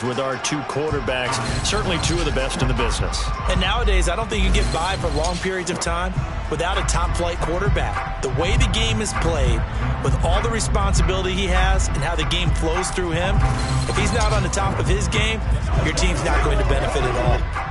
with our two quarterbacks, certainly two of the best in the business. And nowadays, I don't think you get by for long periods of time without a top-flight quarterback. The way the game is played, with all the responsibility he has and how the game flows through him, if he's not on the top of his game, your team's not going to benefit at all.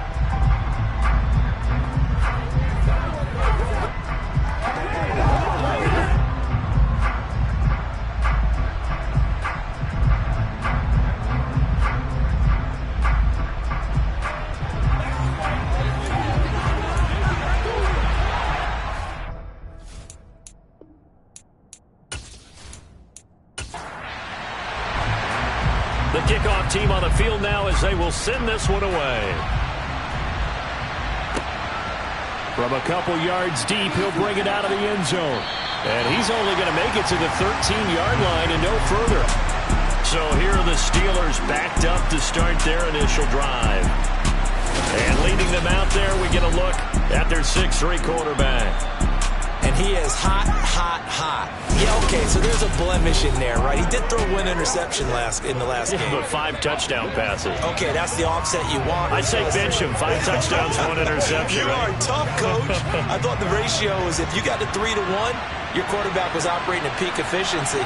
The kickoff team on the field now as they will send this one away. From a couple yards deep, he'll bring it out of the end zone. And he's only going to make it to the 13-yard line and no further. So here are the Steelers backed up to start their initial drive. And leading them out there, we get a look at their 6'3 quarterback. And he is hot, hot, hot. Yeah, okay, so there's a blemish in there, right? He did throw one interception in the last game. But 5 touchdown passes. Okay, that's the offset you want. I say bench him. 5 touchdowns, 1 interception. You are tough, Coach. I thought the ratio was if you got to 3-1, your quarterback was operating at peak efficiency.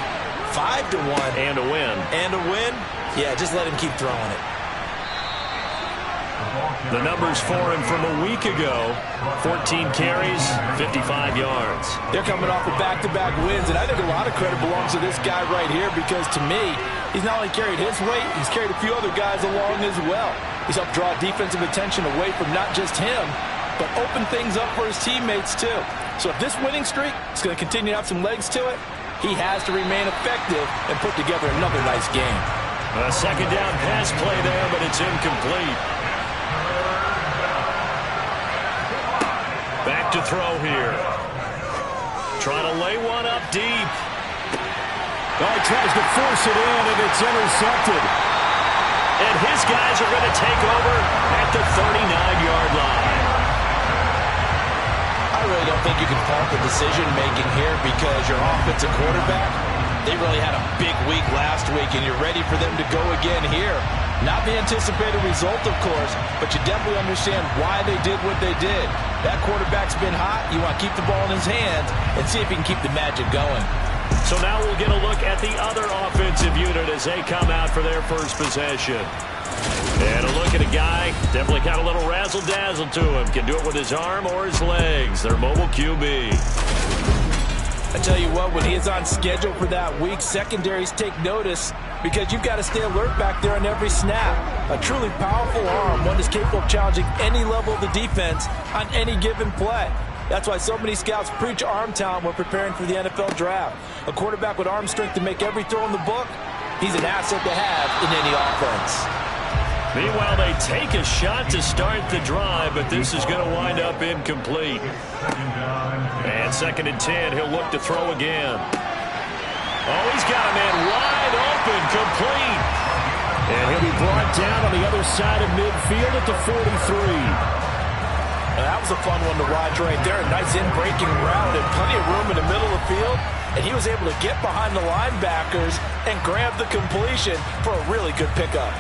5-1. And a win. And a win? Yeah, just let him keep throwing it. The numbers for him from a week ago, 14 carries, 55 yards. They're coming off of back-to-back wins, and I think a lot of credit belongs to this guy right here because, to me, he's not only carried his weight, he's carried a few other guys along as well. He's helped draw defensive attention away from not just him, but open things up for his teammates, too. So if this winning streak is going to continue to have some legs to it, he has to remain effective and put together another nice game. A second down pass play there, but it's incomplete. Back to throw here. Trying to lay one up deep. Oh, he tries to force it in, and it's intercepted. And his guys are going to take over at the 39-yard line. I really don't think you can fault the decision-making here because your offensive quarterback, they really had a big week last week, and you're ready for them to go again here. Not the anticipated result, of course, but you definitely understand why they did what they did. That quarterback's been hot. You want to keep the ball in his hands and see if he can keep the magic going. So now we'll get a look at the other offensive unit as they come out for their first possession. And a look at a guy, definitely got a little razzle-dazzle to him. Can do it with his arm or his legs. Their mobile QB. I tell you what, when he is on schedule for that week, secondaries take notice because you've got to stay alert back there on every snap. A truly powerful arm, one is capable of challenging any level of the defense on any given play. That's why so many scouts preach arm talent when preparing for the NFL draft. A quarterback with arm strength to make every throw in the book, he's an asset to have in any offense. Meanwhile, they take a shot to start the drive, but this is going to wind up incomplete. And 2nd and 10, he'll look to throw again. Oh, he's got a man wide open, complete. And he'll be brought down on the other side of midfield at the 43. Now, that was a fun one to watch right there. A nice in-breaking route and plenty of room in the middle of the field. And he was able to get behind the linebackers and grab the completion for a really good pickup.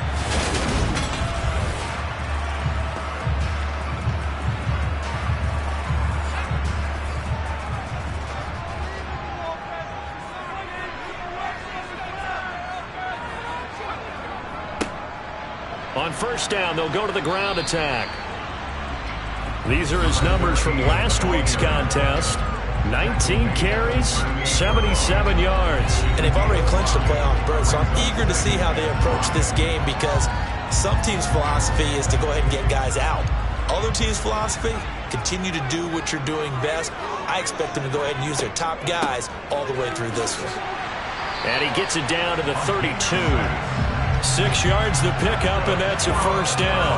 On first down, they'll go to the ground attack. These are his numbers from last week's contest. 19 carries, 77 yards. And they've already clinched a playoff berth, so I'm eager to see how they approach this game because some teams' philosophy is to go ahead and get guys out. Other teams' philosophy, continue to do what you're doing best. I expect them to go ahead and use their top guys all the way through this one. And he gets it down to the 32. 6 yards the pickup, and that's a first down.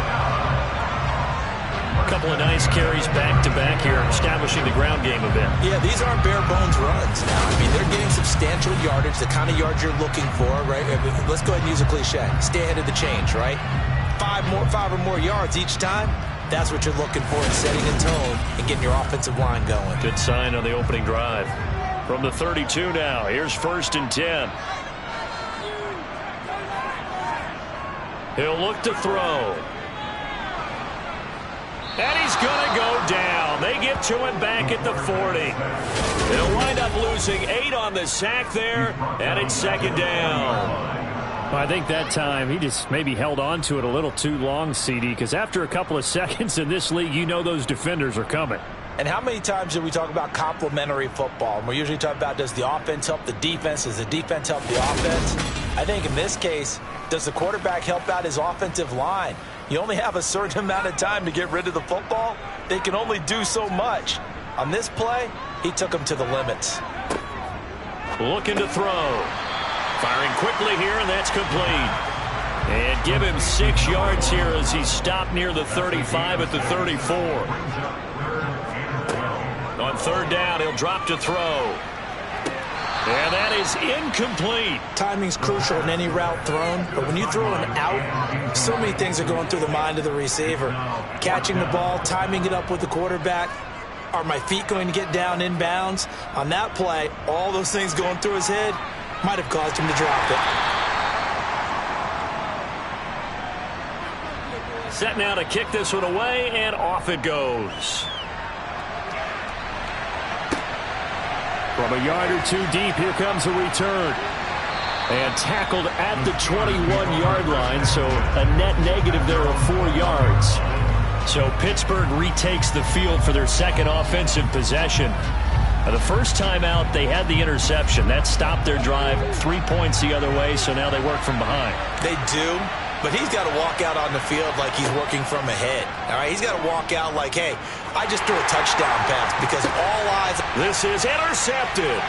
A couple of nice carries back-to-back here, establishing the ground game a bit. Yeah, these aren't bare-bones runs now. I mean, they're getting substantial yardage, the kind of yards you're looking for, right? Let's go ahead and use a cliche. Stay ahead of the change, right? 5 or more yards each time. That's what you're looking for in setting a tone and getting your offensive line going. Good sign on the opening drive. From the 32 now, here's 1st and 10. He'll look to throw. And he's going to go down. They get to him back at the 40. They'll wind up losing 8 on the sack there, and it's second down. Well, I think that time he just maybe held on to it a little too long, CD, because after a couple of seconds in this league, you know those defenders are coming. And how many times do we talk about complementary football? And we're usually talking about, does the offense help the defense? Does the defense help the offense? I think in this case, does the quarterback help out his offensive line? You only have a certain amount of time to get rid of the football. They can only do so much. On this play, he took them to the limits. Looking to throw. Firing quickly here, and that's complete. And give him 6 yards here as he stopped near the 35 at the 34. On third down, he'll drop to throw. And that is incomplete. Timing's crucial in any route thrown, but when you throw an out, so many things are going through the mind of the receiver. Catching the ball, timing it up with the quarterback. Are my feet going to get down inbounds? On that play, all those things going through his head might have caused him to drop it. Set now to kick this one away, and off it goes. From a yard or two deep, here comes a return. And tackled at the 21-yard line, so a net negative there of 4 yards. So Pittsburgh retakes the field for their second offensive possession. The first time out, they had the interception. That stopped their drive 3 points the other way, so now they work from behind. They do, but he's got to walk out on the field like he's working from ahead. All right, he's got to walk out like, hey, I just threw a touchdown pass because all eyes. This is intercepted.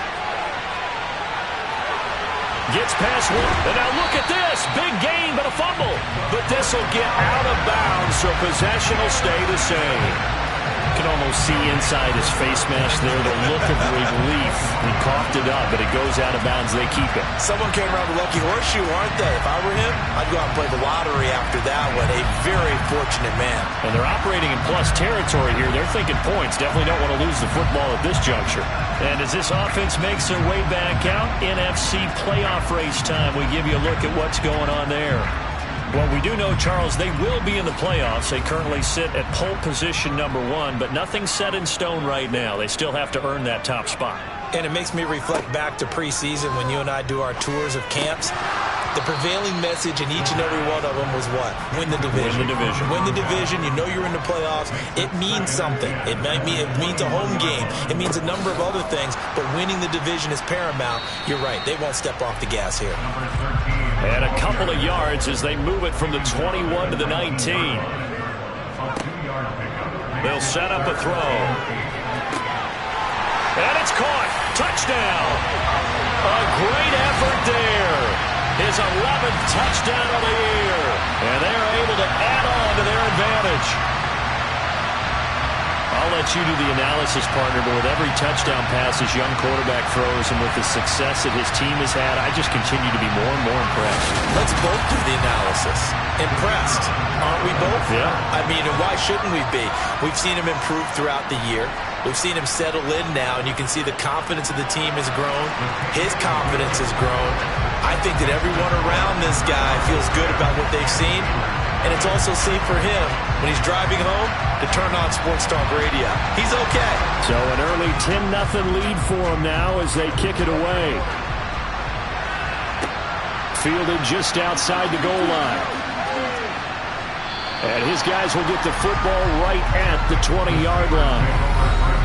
Gets past one. And now look at this. Big gain, but a fumble. But this will get out of bounds, so possession will stay the same. You can almost see inside his face mask there the look of relief. He coughed it up, but it goes out of bounds. They keep it. Someone came around the lucky horseshoe, aren't they? If I were him, I'd go out and play the lottery after that one. A very fortunate man. And they're operating in plus territory here. They're thinking points. Definitely don't want to lose the football at this juncture. And as this offense makes their way back out, NFC playoff race time, we give you a look at what's going on there. Well, we do know, Charles, they will be in the playoffs. They currently sit at pole position number 1, but nothing's set in stone right now. They still have to earn that top spot. And it makes me reflect back to preseason when you and I do our tours of camps. The prevailing message in each and every one of them was what? Win the division. Win the division. Win the division. You know you're in the playoffs. It means something. It means a home game. It means a number of other things, but winning the division is paramount. You're right. They won't step off the gas here. And a couple of yards as they move it from the 21 to the 19. They'll set up a throw. And it's caught. Touchdown. A great effort there. His 11th touchdown of the year. And they're able to add on to their advantage. I'll let you do the analysis, partner, but with every touchdown pass this young quarterback throws and with the success that his team has had, I just continue to be more and more impressed. Let's both do the analysis. Impressed, aren't we both? Yeah. I mean, and why shouldn't we be? We've seen him improve throughout the year. We've seen him settle in now, and you can see the confidence of the team has grown. His confidence has grown. I think that everyone around this guy feels good about what they've seen. And it's also safe for him when he's driving home to turn on Sports Talk Radio. He's okay. So an early 10-0 lead for him now as they kick it away. Fielded just outside the goal line. And his guys will get the football right at the 20-yard line.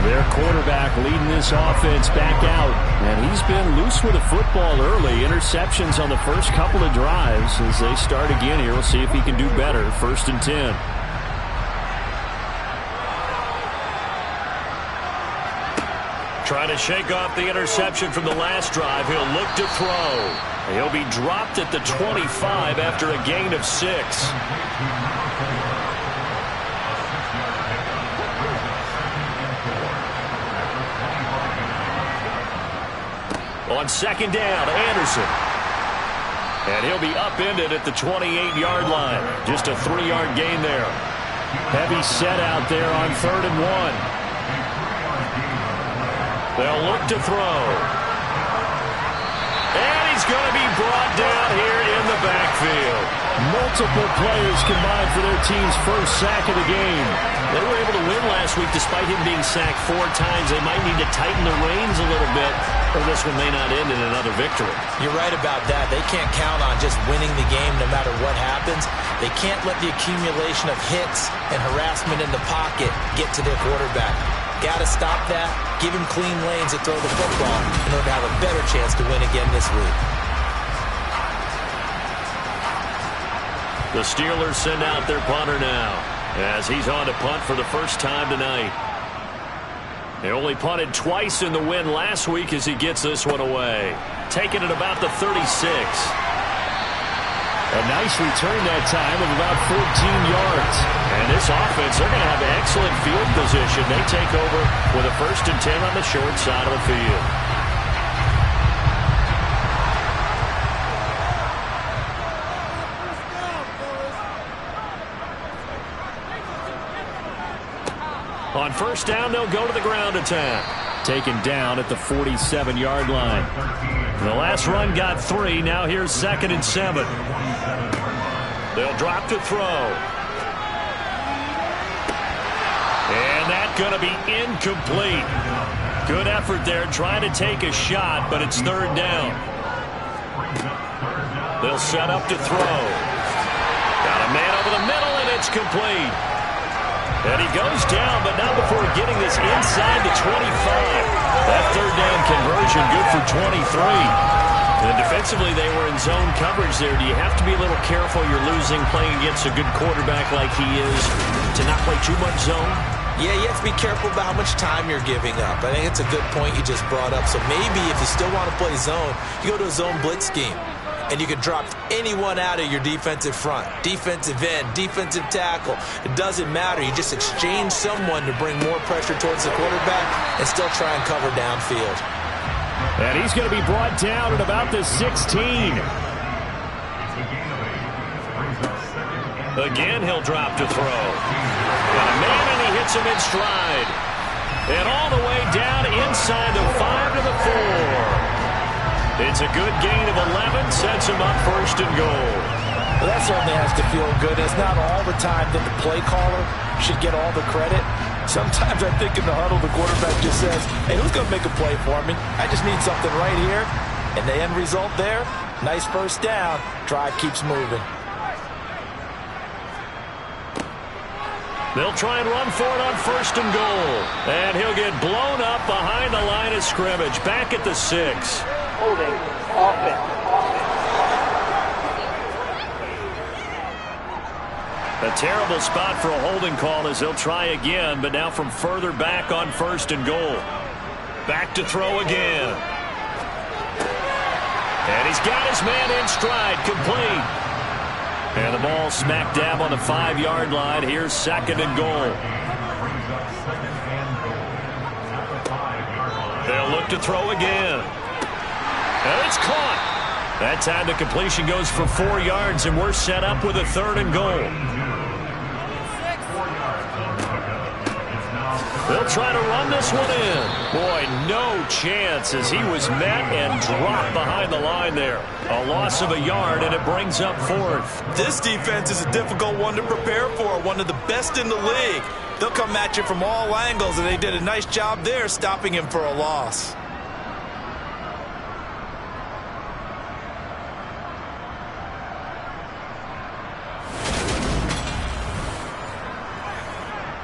Their quarterback leading this offense back out. And he's been loose with the football early. Interceptions on the first couple of drives. As they start again here, we'll see if he can do better. 1st and 10. Trying to shake off the interception from the last drive. He'll look to throw. He'll be dropped at the 25 after a gain of 6. On second down, Anderson. And he'll be upended at the 28-yard line. Just a 3-yard gain there. Heavy set out there on 3rd and 1. They'll look to throw. And he's going to be brought down here in the backfield. Multiple players combined for their team's first sack of the game. They were able to win last week despite him being sacked 4 times. They might need to tighten the reins a little bit, or this one may not end in another victory. You're right about that. They can't count on just winning the game no matter what happens. They can't let the accumulation of hits and harassment in the pocket get to their quarterback. Got to stop that, give him clean lanes to throw the football in order to have a better chance to win again this week. The Steelers send out their punter now as he's on to punt for the first time tonight. They only punted twice in the win last week as he gets this one away. Taking it about the 36. A nice return that time of about 14 yards. And this offense, they're going to have excellent field position. They take over with a 1st and 10 on the short side of the field. On 1st down, they'll go to the ground attack. Taken down at the 47-yard line. The last run got 3. Now here's 2nd and 7. They'll drop to throw. And that's going to be incomplete. Good effort there trying to take a shot, but it's 3rd down. They'll set up to throw. Got a man over the middle, and it's complete. And he goes down, but not before getting this inside the 25. That 3rd down conversion good for 23. And defensively, they were in zone coverage there. Do you have to be a little careful? You're losing playing against a good quarterback like he is to not play too much zone? Yeah, you have to be careful about how much time you're giving up. I think it's a good point you just brought up. So maybe if you still want to play zone, you go to a zone blitz scheme. And you can drop anyone out of your defensive front. Defensive end, defensive tackle. It doesn't matter. You just exchange someone to bring more pressure towards the quarterback and still try and cover downfield. And he's going to be brought down at about the 16. Again, he'll drop to throw. And a man, and he hits him in stride. And all the way down inside the 5 to the 4. It's a good gain of 11, sets him up 1st and goal. Well, that certainly has to feel good. It's not all the time that the play caller should get all the credit. Sometimes I think in the huddle, the quarterback just says, hey, who's going to make a play for me? I just need something right here. And the end result there, nice 1st down. Drive keeps moving. They'll try and run for it on 1st and goal. And he'll get blown up behind the line of scrimmage, back at the 6. Holding offense. A terrible spot for a holding call as they'll try again, but now from further back on 1st and goal. Back to throw again. And he's got his man in stride, complete. And the ball smack dab on the 5-yard line. Here's 2nd and goal. They'll look to throw again. And it's caught. That time the completion goes for 4 yards, and we're set up with a 3rd and goal. They'll try to run this one in. Boy, no chance as he was met and dropped behind the line there. A loss of a yard, and it brings up 4th. This defense is a difficult one to prepare for, one of the best in the league. They'll come at you from all angles, and they did a nice job there stopping him for a loss.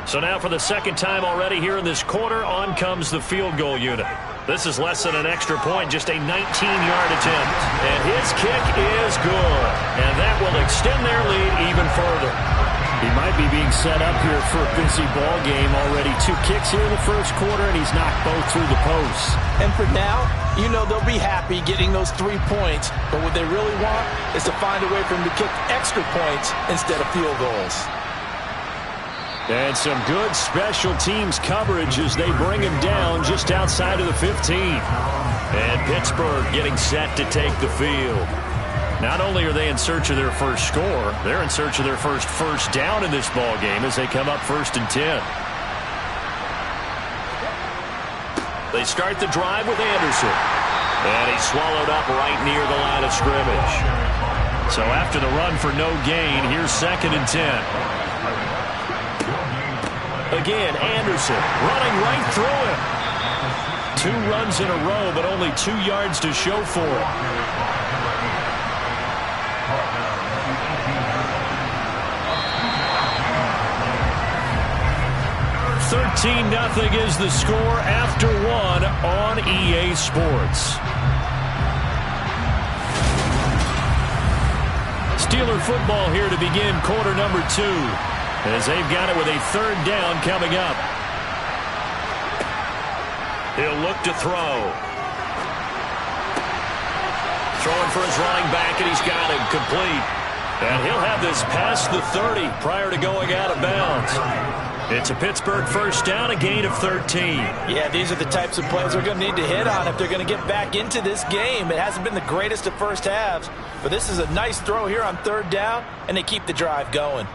So now for the 2nd time already here in this quarter, on comes the field goal unit. This is less than an extra point, just a 19-yard attempt. And his kick is good. And that will extend their lead even further. He might be being set up here for a busy ball game already. 2 kicks here in the 1st quarter, and he's knocked both through the posts. And for now, you know they'll be happy getting those 3 points. But what they really want is to find a way for him to kick extra points instead of field goals. And some good special teams coverage as they bring him down just outside of the 15. And Pittsburgh getting set to take the field. Not only are they in search of their first score, they're in search of their first down in this ball game as they come up 1st and 10. They start the drive with Anderson. And he's swallowed up right near the line of scrimmage. So after the run for no gain, here's 2nd and 10. Again, Anderson running right through him. 2 runs in a row, but only 2 yards to show for it. 13-0 is the score after 1 on EA Sports. Steeler football here to begin quarter number 2, as they've got it with a 3rd down coming up. He'll look to throw. Throwing for his running back, and he's got it complete. And he'll have this past the 30 prior to going out of bounds. It's a Pittsburgh 1st down, a gain of 13. Yeah, these are the types of plays they're going to need to hit on if they're going to get back into this game. It hasn't been the greatest of first halves, but this is a nice throw here on 3rd down, and they keep the drive going.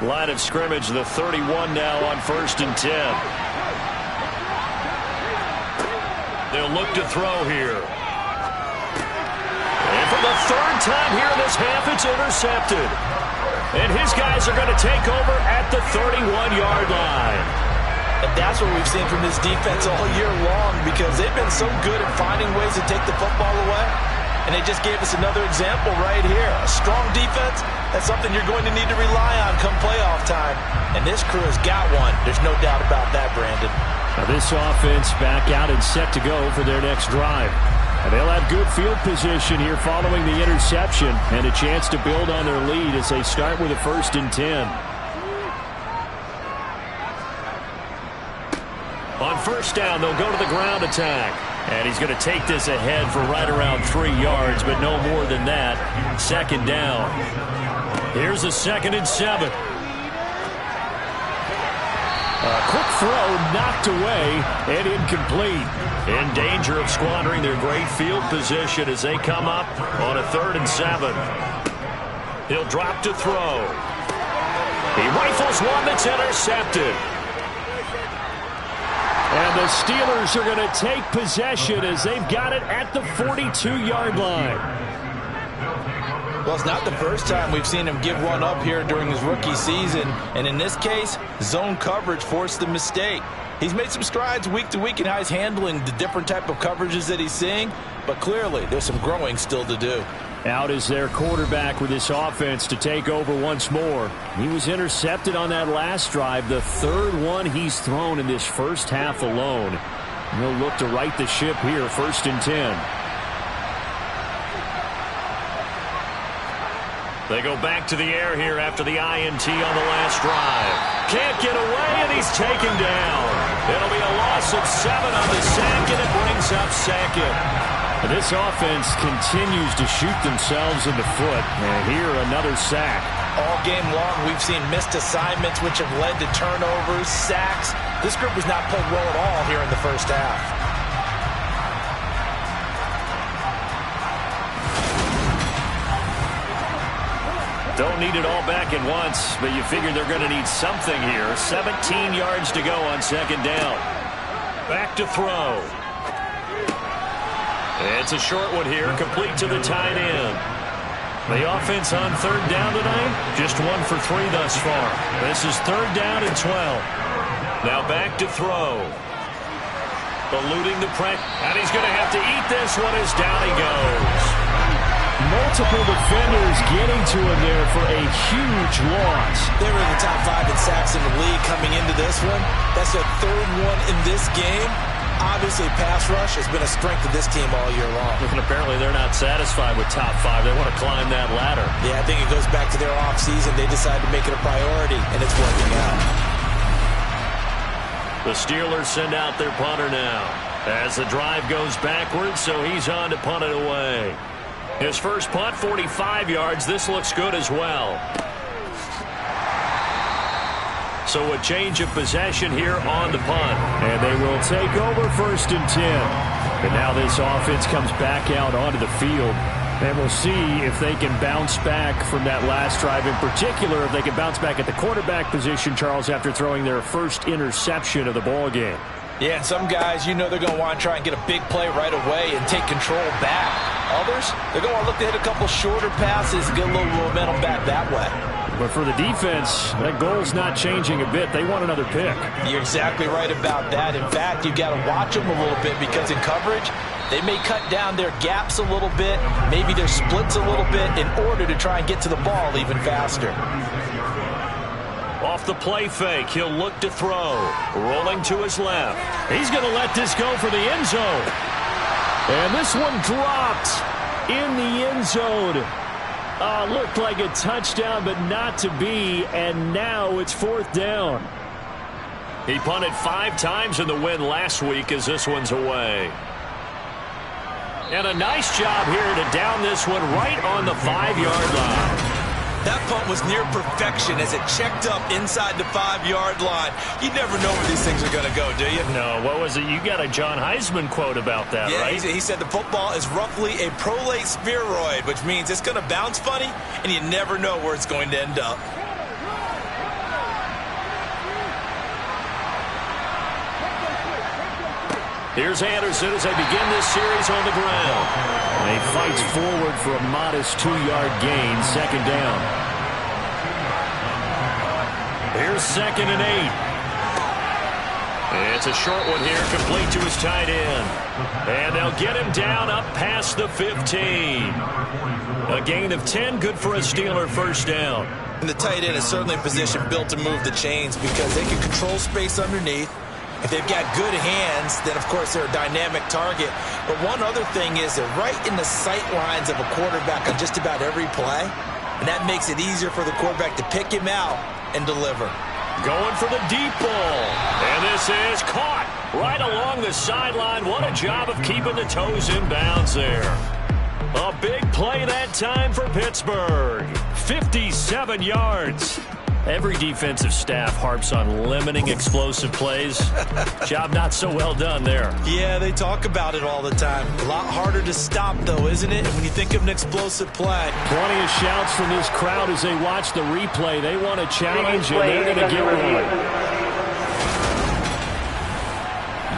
Line of scrimmage, the 31 now on 1st and 10. They'll look to throw here. And for the 3rd time here in this half, it's intercepted. And his guys are going to take over at the 31-yard line. And that's what we've seen from this defense all year long, because they've been so good at finding ways to take the football away. And they just gave us another example right here. A strong defense, that's something you're going to need to rely on come playoff time. And this crew has got one. There's no doubt about that, Brandon. Now this offense back out and set to go for their next drive. And they'll have good field position here following the interception and a chance to build on their lead as they start with a 1st and 10. On 1st down, they'll go to the ground attack. And he's going to take this ahead for right around 3 yards, but no more than that. 2nd down. Here's a 2nd and 7. A quick throw knocked away and incomplete. In danger of squandering their great field position as they come up on a 3rd and 7. He'll drop to throw. He rifles one that's intercepted. And the Steelers are going to take possession as they've got it at the 42-yard line. Well, it's not the first time we've seen him give one up here during his rookie season. And in this case, zone coverage forced the mistake. He's made some strides week to week in how he's handling the different type of coverages that he's seeing. But clearly, there's some growing still to do. Out is their quarterback with this offense to take over once more. He was intercepted on that last drive, the 3rd one he's thrown in this first half alone. He'll look to right the ship here, 1st and 10. They go back to the air here after the INT on the last drive. Can't get away, and he's taken down. It'll be a loss of 7 on the sack, and it brings up 2nd. This offense continues to shoot themselves in the foot. And here, another sack. All game long, we've seen missed assignments, which have led to turnovers, sacks. This group has not played well at all here in the first half. Don't need it all back at once, but you figure they're going to need something here. 17 yards to go on 2nd down. Back to throw. It's a short one here, complete to the tight end. The offense on 3rd down tonight, just 1 for 3 thus far. This is 3rd down and 12. Now back to throw. Eluding the pressure, and he's going to have to eat this one as down he goes. Multiple defenders getting to him there for a huge loss. They were in the top 5 in sacks in the league coming into this one. That's their 3rd one in this game. Obviously, pass rush has been a strength of this team all year long. And apparently they're not satisfied with top 5. They want to climb that ladder. Yeah, I think it goes back to their offseason. They decided to make it a priority, and it's working out. The Steelers send out their punter now as the drive goes backwards, so he's on to punt it away. His first punt, 45 yards. This looks good as well. So a change of possession here on the punt. And they will take over 1st and 10. And now this offense comes back out onto the field. And we'll see if they can bounce back from that last drive. In particular, if they can bounce back at the quarterback position, Charles, after throwing their first interception of the ball game. Yeah, and some guys, you know they're going to want to try and get a big play right away and take control back. Others, they're going to want to look to hit a couple shorter passes and get a little momentum back that way. But for the defense, that goal's not changing a bit. They want another pick. You're exactly right about that. In fact, you've got to watch them a little bit because in coverage, they may cut down their gaps a little bit, maybe their splits a little bit in order to try and get to the ball even faster. Off the play fake, he'll look to throw. Rolling to his left. He's going to let this go for the end zone. And this one dropped in the end zone. Looked like a touchdown, but not to be, and now it's 4th down. He punted 5 times in the win last week as this one's away. And a nice job here to down this one right on the 5-yard line. That punt was near perfection as it checked up inside the 5-yard line. You never know where these things are going to go, do you? No, what was it? You got a John Heisman quote about that, yeah, right? He said the football is roughly a prolate spheroid, which means it's going to bounce funny, and you never know where it's going to end up. Here's Anderson as they begin this series on the ground. And he fights forward for a modest 2-yard gain, 2nd down. Here's 2nd and 8. It's a short one here, complete to his tight end. And they'll get him down up past the 15. A gain of 10, good for a Steeler 1st down. And the tight end is certainly a position built to move the chains because they can control space underneath. If they've got good hands, then, of course, they're a dynamic target. But one other thing is they're right in the sight lines of a quarterback on just about every play. And that makes it easier for the quarterback to pick him out and deliver. Going for the deep ball. And this is caught right along the sideline. What a job of keeping the toes in bounds there. A big play that time for Pittsburgh. 57 yards. Every defensive staff harps on limiting explosive plays. Job not so well done there. Yeah, they talk about it all the time. A lot harder to stop, though, isn't it, when you think of an explosive play? Plenty of shouts from this crowd as they watch the replay. They want a challenge, and they're going to get one.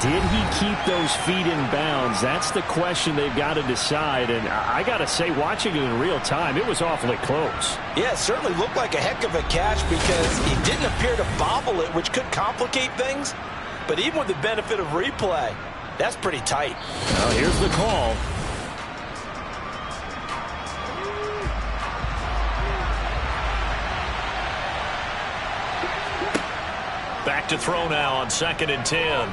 Did he keep those feet in bounds? That's the question they've got to decide. And I got to say, watching it in real time, it was awfully close. Yeah, it certainly looked like a heck of a catch because he didn't appear to bobble it, which could complicate things. But even with the benefit of replay, that's pretty tight. Now here's the call. Back to throw now on 2nd and 10.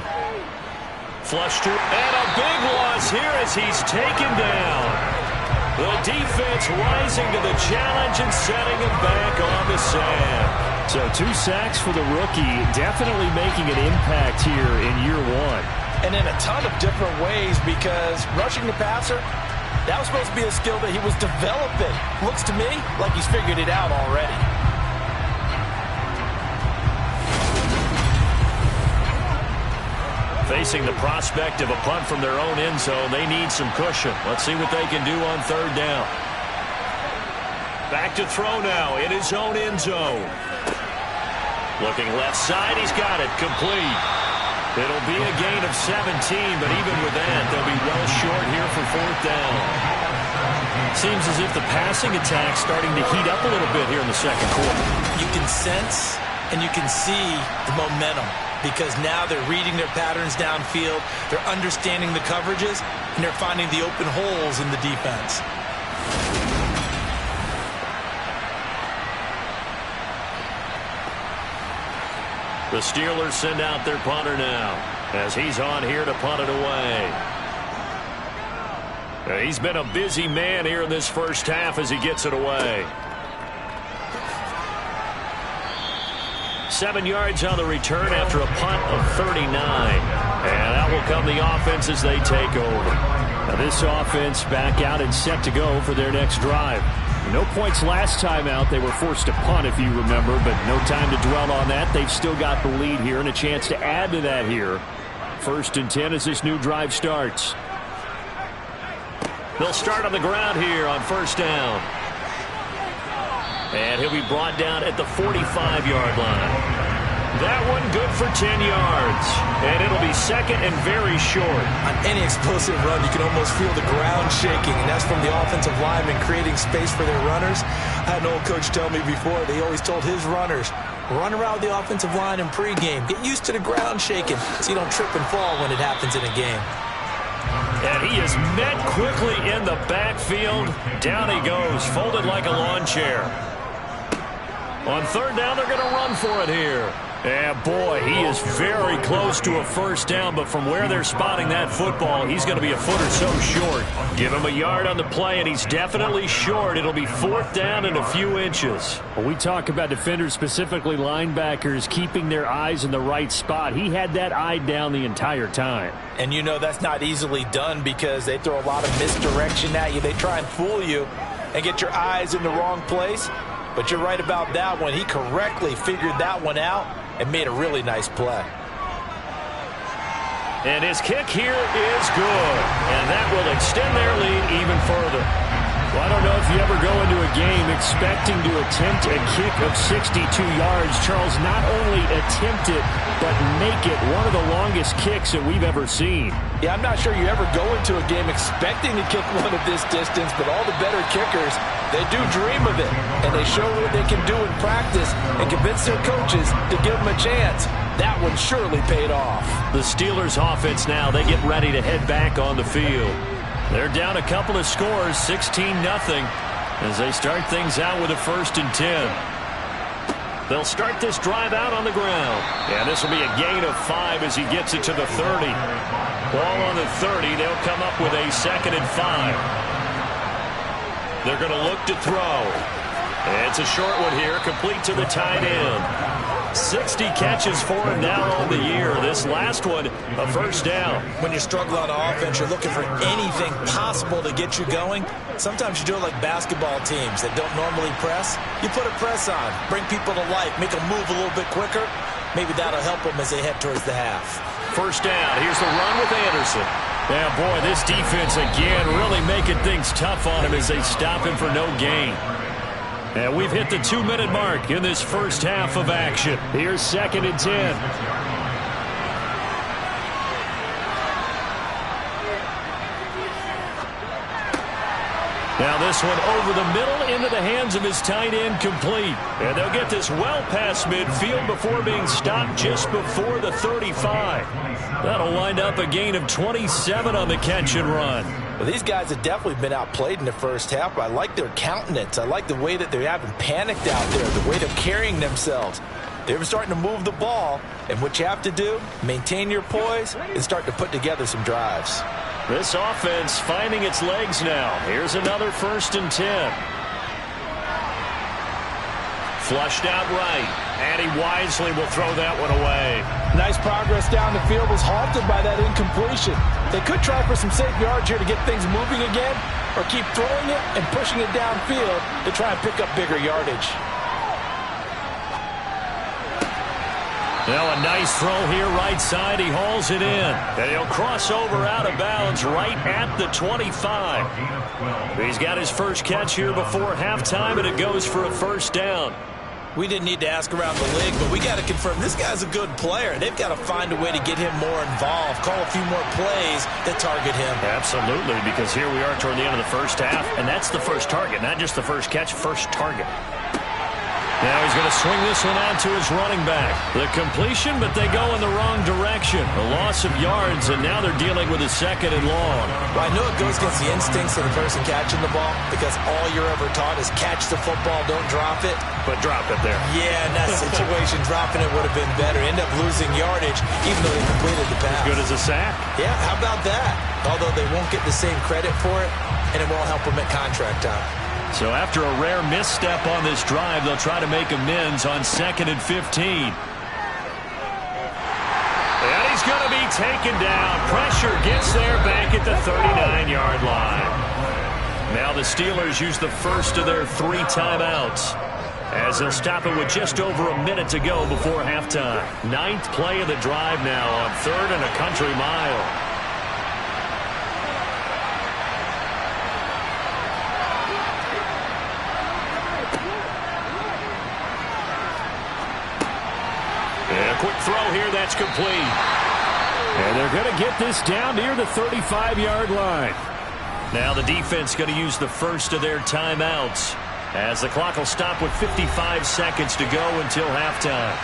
Flush to, and a big loss here as he's taken down. The defense rising to the challenge and setting him back on the sand. So 2 sacks for the rookie, definitely making an impact here in year 1. And in a ton of different ways because rushing the passer, that was supposed to be a skill that he was developing. Looks to me like he's figured it out already. Facing the prospect of a punt from their own end zone, they need some cushion. Let's see what they can do on 3rd down. Back to throw now in his own end zone. Looking left side, he's got it, complete. It'll be a gain of 17, but even with that, they'll be well short here for 4th down. Seems as if the passing attack's starting to heat up a little bit here in the 2nd quarter. You can sense and you can see the momentum because now they're reading their patterns downfield, they're understanding the coverages, and they're finding the open holes in the defense. The Steelers send out their punter now as he's on here to punt it away. He's been a busy man here in this 1st half as he gets it away. 7 yards on the return after a punt of 39. And out will come the offense as they take over. Now this offense back out and set to go for their next drive. No points last time out. They were forced to punt, if you remember, but no time to dwell on that. They've still got the lead here and a chance to add to that here. 1st and 10 as this new drive starts. They'll start on the ground here on first down. And he'll be brought down at the 45-yard line. That one good for 10 yards. And it'll be second and very short. On any explosive run, you can almost feel the ground shaking, and that's from the offensive linemen creating space for their runners. I had an old coach tell me before, they always told his runners, run around the offensive line in pregame. Get used to the ground shaking so you don't trip and fall when it happens in a game. And he is met quickly in the backfield. Down he goes, folded like a lawn chair. On third down, they're going to run for it here. And boy, he is very close to a first down, but from where they're spotting that football, he's going to be a foot or so short. Give him a yard on the play, and he's definitely short. It'll be fourth down and a few inches. Well, we talk about defenders, specifically linebackers, keeping their eyes in the right spot. He had that eye down the entire time. And you know that's not easily done because they throw a lot of misdirection at you. They try and fool you and get your eyes in the wrong place. But you're right about that one. He correctly figured that one out and made a really nice play. And his kick here is good. And that will extend their lead even further. Well, I don't know if you ever go into a game expecting to attempt a kick of 62 yards. Charles, not only attempt it, but make it one of the longest kicks that we've ever seen. Yeah, I'm not sure you ever go into a game expecting to kick one of this distance, but all the better kickers, they do dream of it, and they show what they can do in practice and convince their coaches to give them a chance. That one surely paid off. The Steelers offense now, they get ready to head back on the field. They're down a couple of scores, 16-0, as they start things out with a 1st and 10. They'll start this drive out on the ground. And this will be a gain of 5 as he gets it to the 30. Ball on the 30. They'll come up with a 2nd and 5. They're going to look to throw. It's a short one here, complete to the tight end. 60 catches for him now on the year. This last one, a first down. When you struggle on offense, you're looking for anything possible to get you going. Sometimes you do it like basketball teams that don't normally press. You put a press on, bring people to life, make them move a little bit quicker. Maybe that'll help them as they head towards the half. First down. Here's the run with Anderson. Yeah, boy, this defense again really making things tough on him as they stop him for no gain. And we've hit the 2-minute mark in this first half of action. Here's 2nd and 10. Now this one over the middle into the hands of his tight end, complete. And they'll get this well past midfield before being stopped just before the 35. That'll wind up a gain of 27 on the catch and run. Well, these guys have definitely been outplayed in the first half, but I like their countenance. I like the way that they haven't panicked out there, the way they're carrying themselves. They're starting to move the ball, and what you have to do, maintain your poise and start to put together some drives. This offense finding its legs now. Here's another 1st and 10. Flushed out right, and he wisely will throw that one away. Nice progress down the field, was halted by that incompletion. They could try for some safe yards here to get things moving again, or keep throwing it and pushing it downfield to try and pick up bigger yardage. Now a nice throw here right side. He hauls it in. And he'll cross over out of bounds right at the 25. He's got his first catch here before halftime, and it goes for a first down. We didn't need to ask around the league, but we got to confirm this guy's a good player. They've got to find a way to get him more involved, call a few more plays that target him. Absolutely, because here we are toward the end of the first half, and that's the first target, not just the first catch, first target. Now he's going to swing this one out to his running back. The completion, but they go in the wrong direction. A loss of yards, and now they're dealing with a 2nd and long. Well, I know it goes against the instincts of the person catching the ball because all you're ever taught is catch the football, don't drop it. But drop it there. Yeah, in that situation, dropping it would have been better. End up losing yardage, even though they completed the pass. As good as a sack. Yeah, how about that? Although they won't get the same credit for it, and it won't help them at contract time. So after a rare misstep on this drive, they'll try to make amends on 2nd and 15. And he's going to be taken down. Pressure gets there back at the 39-yard line. Now the Steelers use the first of their 3 timeouts, as they'll stop it with just over a minute to go before halftime. 9th play of the drive now on 3rd and a country mile. quick throw here. That's complete. And they're going to get this down near the 35-yard line. Now the defense going to use the first of their timeouts, as the clock will stop with 55 seconds to go until halftime.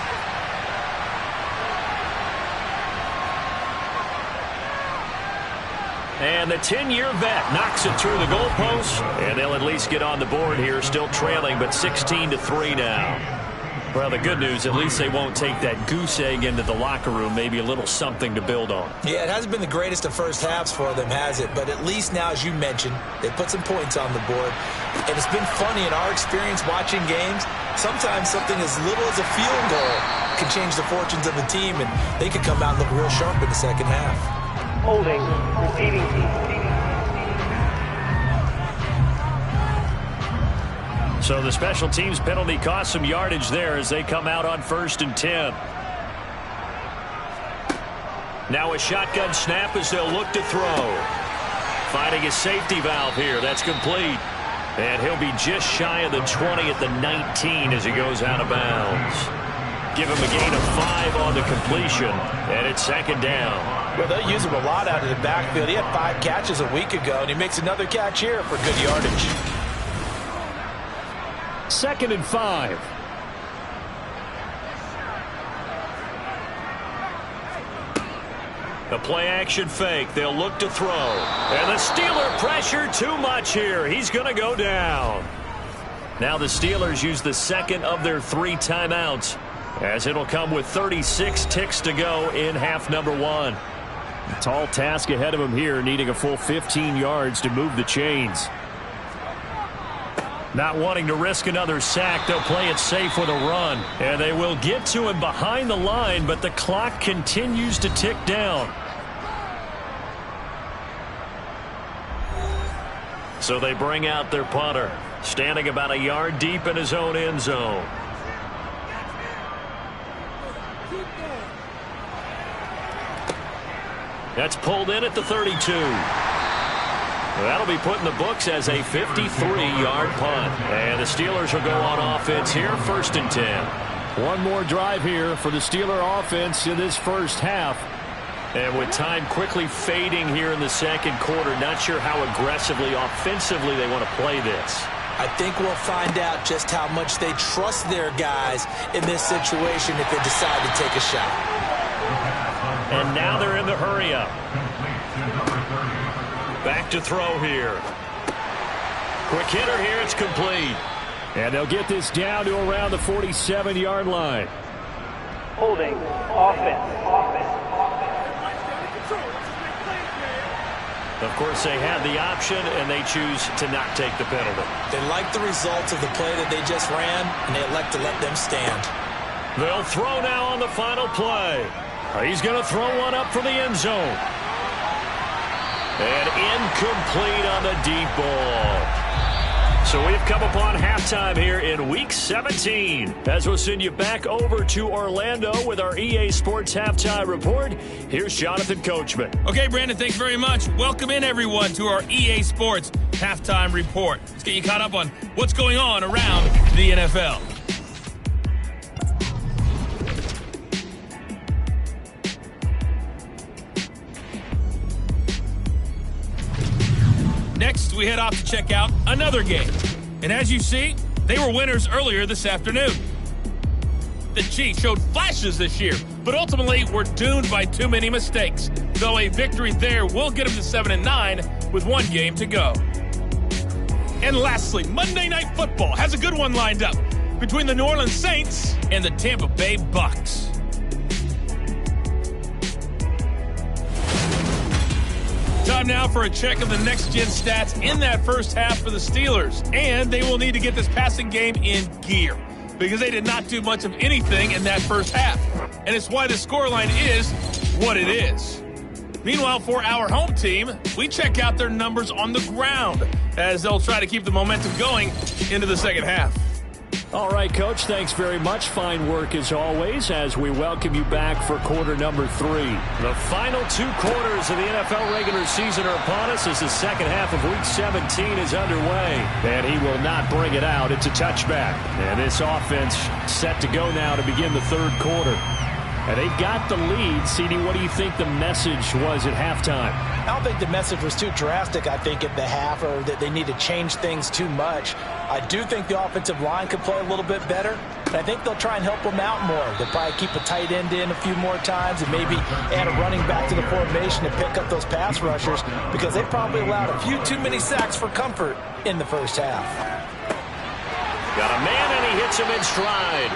And the 10-year vet knocks it through the goalpost, and they'll at least get on the board here, still trailing, but 16-3 now. Well, the good news, at least they won't take that goose egg into the locker room, maybe a little something to build on. Yeah, it hasn't been the greatest of first halves for them, has it? But at least now, as you mentioned, they put some points on the board. And it's been funny in our experience watching games. Sometimes something as little as a field goal can change the fortunes of a team, and they could come out and look real sharp in the second half. Holding, receiving team. So the special teams penalty cost some yardage there as they come out on 1st and 10. Now a shotgun snap as they'll look to throw. Finding a safety valve here. That's complete. And he'll be just shy of the 20 at the 19 as he goes out of bounds. Give him a gain of 5 on the completion. And it's 2nd down. Well, they'll use him a lot out of the backfield. He had 5 catches a week ago, and he makes another catch here for good yardage. 2nd and 5. The play-action fake. They'll look to throw. And the Steeler pressure too much here. He's going to go down. Now the Steelers use the second of their 3 timeouts, as it'll come with 36 ticks to go in half number 1. A tall task ahead of him here, needing a full 15 yards to move the chains. Not wanting to risk another sack, they'll play it safe with a run. And they will get to him behind the line, but the clock continues to tick down. So they bring out their punter, standing about a yard deep in his own end zone. That's pulled in at the 32. That'll be put in the books as a 53-yard punt. And the Steelers will go on offense here, 1st and 10. One more drive here for the Steeler offense in this first half. And with time quickly fading here in the second quarter, not sure how aggressively, offensively they want to play this. I think we'll find out just how much they trust their guys in this situation if they decide to take a shot. And now they're in the hurry-up. Back to throw here. Quick hitter here. It's complete. And they'll get this down to around the 47-yard line. Holding, offense. Of course, they had the option, and they choose to not take the penalty. They like the results of the play that they just ran, and they elect to let them stand. They'll throw now on the final play. He's going to throw one up for the end zone. And incomplete on the deep ball. So we've come upon halftime here in Week 17. As we'll send you back over to Orlando with our EA Sports Halftime Report. Here's Jonathan Coachman. Okay, Brandon, thanks very much. Welcome in, everyone, to our EA Sports Halftime Report. Let's get you caught up on what's going on around the NFL. Next, we head off to check out another game. And as you see, they were winners earlier this afternoon. The Chiefs showed flashes this year, but ultimately were doomed by too many mistakes. Though a victory there will get them to 7-9 with one game to go. And lastly, Monday Night Football has a good one lined up between the New Orleans Saints and the Tampa Bay Bucks. Time now for a check of the next-gen stats in that first half for the Steelers. And they will need to get this passing game in gear because they did not do much of anything in that first half. And it's why the scoreline is what it is. Meanwhile, for our home team, we check out their numbers on the ground as they'll try to keep the momentum going into the second half. All right, Coach, thanks very much. Fine work as always as we welcome you back for quarter number 3. The final 2 quarters of the NFL regular season are upon us as the second half of Week 17 is underway. And he will not bring it out. It's a touchback. And this offense set to go now to begin the third quarter. And they've got the lead. CD, what do you think the message was at halftime? I don't think the message was too drastic, I think, at the half, or that they need to change things too much. I do think the offensive line could play a little bit better, but I think they'll try and help them out more. They'll probably keep a tight end in a few more times and maybe add a running back to the formation and pick up those pass rushers, because they probably allowed a few too many sacks for comfort in the first half. Got a man, and he hits him in stride.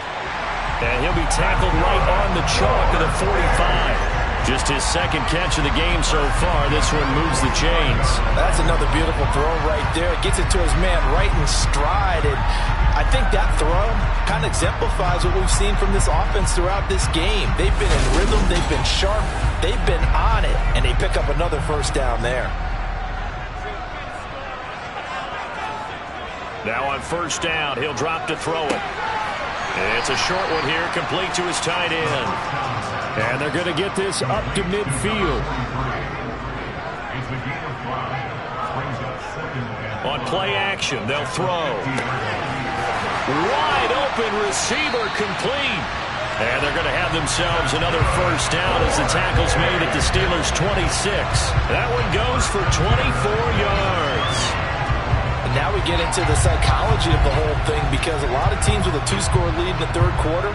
And he'll be tackled right on the chalk of the 45. Just his second catch of the game so far. This one moves the chains. That's another beautiful throw right there. It gets it to his man right in stride. And I think that throw kind of exemplifies what we've seen from this offense throughout this game. They've been in rhythm. They've been sharp. They've been on it. And they pick up another first down there. Now on first down, he'll drop to throw it. It's a short one here, complete to his tight end. And they're going to get this up to midfield. On play action, they'll throw. Wide open receiver, complete. And they're going to have themselves another first down as the tackle's made at the Steelers' 26. That one goes for 24 yards. And now we get into the psychology of the whole thing, because a lot of teams with a 2-score lead in the third quarter,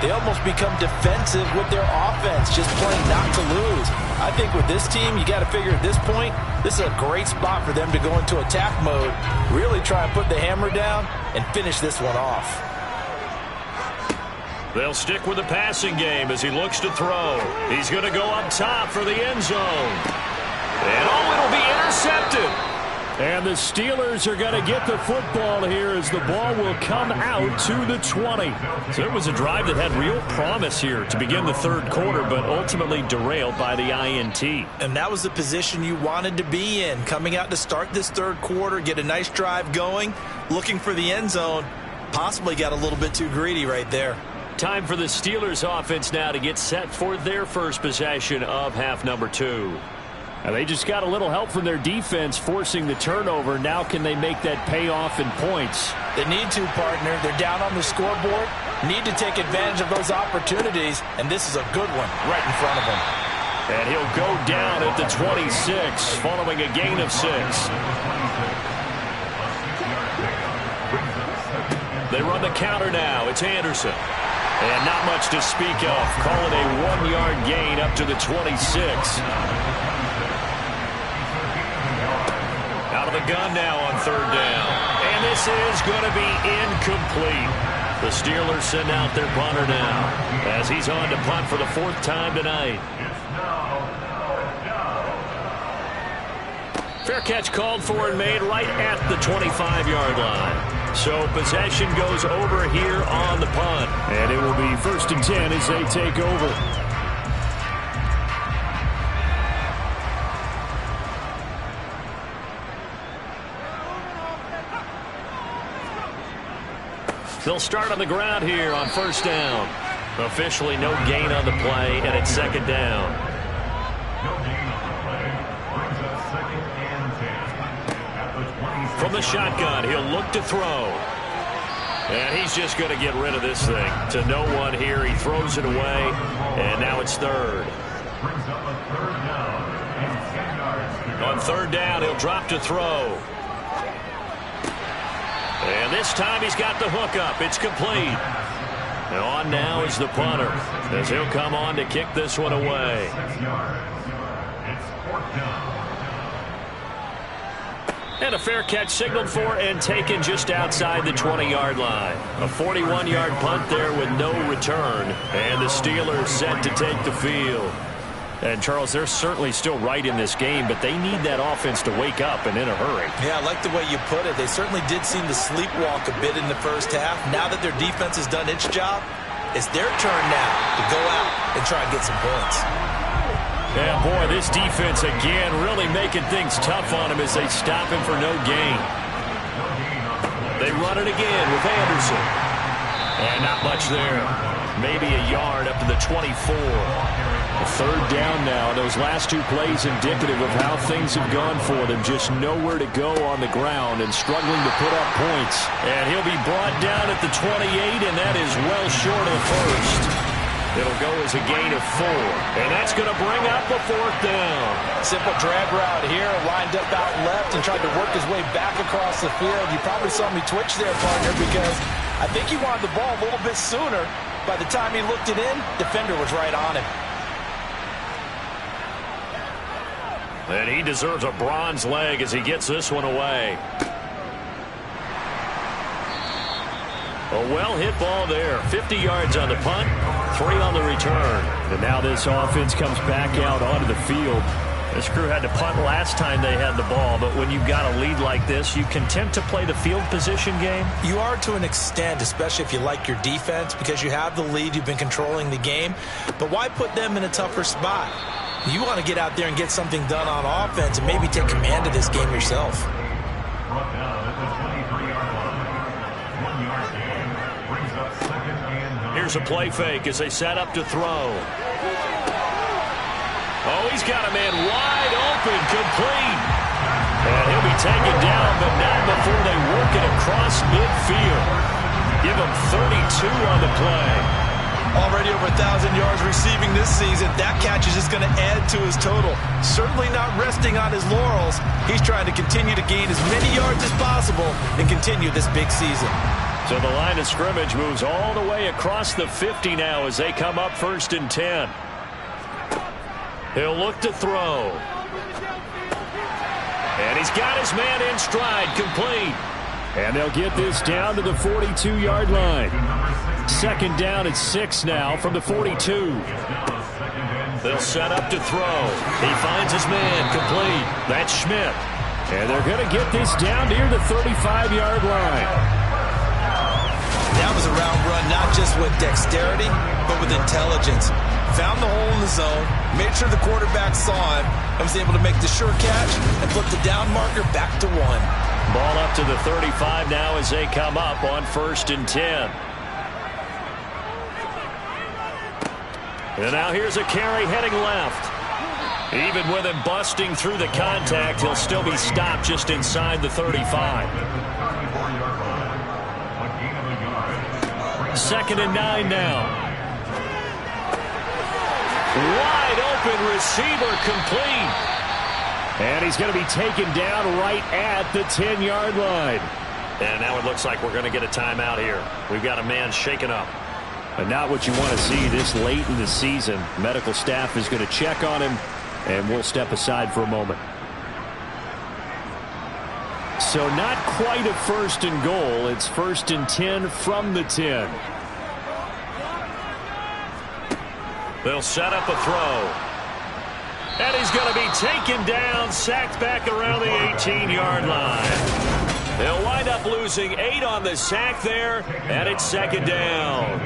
they almost become defensive with their offense, just playing not to lose. I think with this team, you got to figure at this point, this is a great spot for them to go into attack mode, really try and put the hammer down and finish this one off. They'll stick with the passing game as he looks to throw. He's going to go up top for the end zone. And it'll be intercepted. And the Steelers are going to get the football here as the ball will come out to the 20. So it was a drive that had real promise here to begin the third quarter, but ultimately derailed by the INT. And that was the position you wanted to be in, coming out to start this third quarter, get a nice drive going, looking for the end zone. Possibly got a little bit too greedy right there. Time for the Steelers offense now to get set for their first possession of half number 2. And they just got a little help from their defense forcing the turnover. Now can they make that pay off in points? They need to, partner. They're down on the scoreboard. Need to take advantage of those opportunities, and this is a good one right in front of them. And he'll go down at the 26 following a gain of 6. They run the counter now. It's Anderson. And not much to speak of. Call it a 1-yard gain up to the 26. Out of the gun now on third down. And this is going to be incomplete. The Steelers send out their punter now as he's on to punt for the 4th time tonight. Fair catch called for and made right at the 25-yard line. So possession goes over here on the punt. And it will be 1st and 10 as they take over. They'll start on the ground here on first down. Officially no gain on the play, and it's 2nd down. From the shotgun, he'll look to throw. And he's just going to get rid of this thing. To no one here, he throws it away, and now it's 3rd. On 3rd down, he'll drop to throw. And this time he's got the hook up. It's complete. And on now is the punter as he'll come on to kick this one away. And a fair catch signaled for and taken just outside the 20-yard line. A 41-yard punt there with no return. And the Steelers set to take the field. And, Charles, they're certainly still right in this game, but they need that offense to wake up and in a hurry. Yeah, I like the way you put it. They certainly did seem to sleepwalk a bit in the first half. Now that their defense has done its job, it's their turn now to go out and try and get some points. Yeah, boy, this defense again really making things tough on him as they stop him for no gain. They run it again with Anderson. And not much there. Maybe a yard up to the 24. 3rd down now. Those last 2 plays indicative of how things have gone for them. Just nowhere to go on the ground and struggling to put up points. And he'll be brought down at the 28, and that is well short of 1st. It'll go as a gain of 4. And that's going to bring up a 4th down. Simple drag route here, lined up out left and tried to work his way back across the field. You probably saw me twitch there, partner, because I think he wanted the ball a little bit sooner. By the time he looked it in, defender was right on him. And he deserves a bronze leg as he gets this one away. A well-hit ball there. 50 yards on the punt, 3 on the return. And now this offense comes back out onto the field. This crew had to punt last time they had the ball, but when you've got a lead like this, you content to play the field position game? You are to an extent, especially if you like your defense, because you have the lead, you've been controlling the game. But why put them in a tougher spot? You want to get out there and get something done on offense and maybe take command of this game yourself. Here's a play fake as they set up to throw. Oh, he's got a man wide open, complete. And he'll be taken down, but not before they work it across midfield. Give him 32 on the play. Already over 1,000 yards receiving this season. That catch is just going to add to his total. Certainly not resting on his laurels. He's trying to continue to gain as many yards as possible and continue this big season. So the line of scrimmage moves all the way across the 50 now as they come up 1st and 10. He'll look to throw. And he's got his man in stride, complete. And they'll get this down to the 42-yard line. 2nd down at 6 now from the 42. They'll set up to throw. He finds his man, complete. That's Schmidt. And they're going to get this down near the 35-yard line. That was a route run, not just with dexterity, but with intelligence. Found the hole in the zone, made sure the quarterback saw him, and was able to make the sure catch and flip the down marker back to 1. Ball up to the 35 now as they come up on 1st and 10. And now here's a carry heading left. Even with him busting through the contact, he'll still be stopped just inside the 35. 2nd and 9 now. Wide open receiver, complete. And he's going to be taken down right at the 10-yard line. And now it looks like we're going to get a timeout here. We've got a man shaken up. And not what you want to see this late in the season. Medical staff is going to check on him, and we'll step aside for a moment. So not quite a 1st and goal. It's 1st and 10 from the 10. They'll set up a throw. And he's going to be taken down, sacked back around the 18-yard line. They'll wind up losing 8 on the sack there, and it's 2nd down.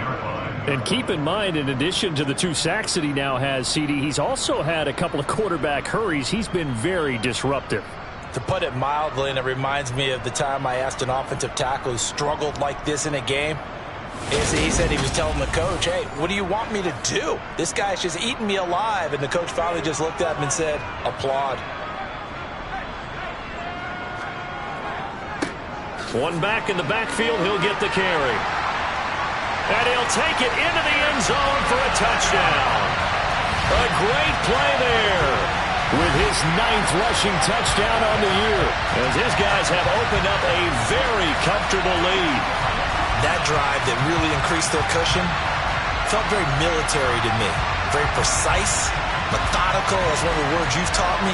And keep in mind, in addition to the 2 sacks that he now has, CD, he's also had a couple of quarterback hurries. He's been very disruptive. To put it mildly, and it reminds me of the time I asked an offensive tackle who struggled like this in a game. He said he was telling the coach, hey, what do you want me to do? This guy's just eating me alive. And the coach finally just looked at him and said, applaud. One back in the backfield, he'll get the carry. And he'll take it into the end zone for a touchdown. A great play there. With his 9th rushing touchdown on the year. As his guys have opened up a very comfortable lead. That drive that really increased their cushion felt very military to me. Very precise, methodical. That's one of the words you've taught me.